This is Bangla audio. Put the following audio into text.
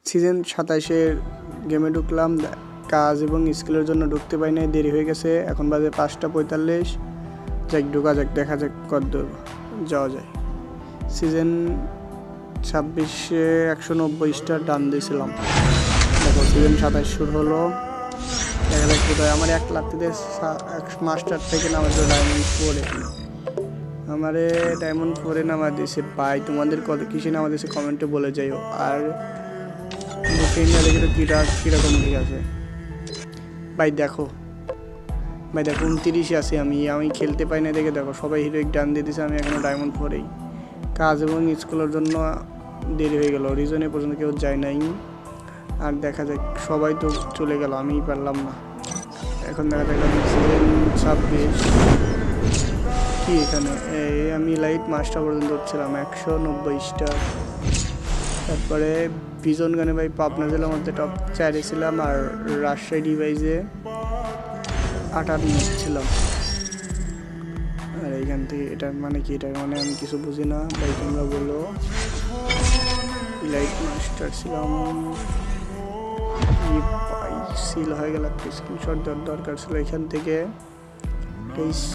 সিজন 27-এর গেমে ঢুকলাম, কাজ এবং স্কিলের জন্য ঢুকতে পারি নাই, দেরি হয়ে গেছে। এখন বাজে 5:45। যাক ঢোকা যাক, দেখা যাক কতদূর যাওয়া যায়। সিজন 26-এ 190 স্টার ডান দিয়েছিলাম। দেখো সিজন 27 শুরু হলো, দেখা যাক কোথায়। আমার 1 লাখ থেকে মাস্টার থেকে নামাচ্ছে ডায়মন্ড 4-এ। আমারে ডায়মন্ড 4-এ নামা দিয়েছে ভাই। তোমাদের কত কিসে নামা দিয়েছে কমেন্টে বলে যাইও। আর ইন্ডিয়া কিন্তু কীরকম ঠিক আছে ভাই। দেখো 29-এ আছি আমি খেলতে পাই না দেখে দেখো সবাই হিরোইক ডান দিয়ে দিয়েছে, আমি এখনো ডায়মন্ড 4-এই। কাজ এবং স্কুলের জন্য দেরি হয়ে গেল, রিজনে পর্যন্ত কেউ যায় নাই। আর দেখা যাক, সবাই তো চলে গেল, আমিই পারলাম না। এখন দেখা যাক সিজন 26 কি এখানে আমি লাইট মাস্টার পর্যন্ত উঠছিলাম 190 স্টার। তারপরে ভিজন গানে ভাই পাবনা জেলার মধ্যে টপ 4-এ ছিলাম, আর রাজশাহী ডিভাইসে 58 ছিলাম। আর এইখান থেকে এটার মানে কি, এটার মানে আমি কিছু বুঝি না ভাই, তোমরা বলো। লাইট মাস্টার ছিলাম, সিল হয়ে গেল। স্ক্রিনশট দেওয়ার দরকার ছিল এখান থেকে।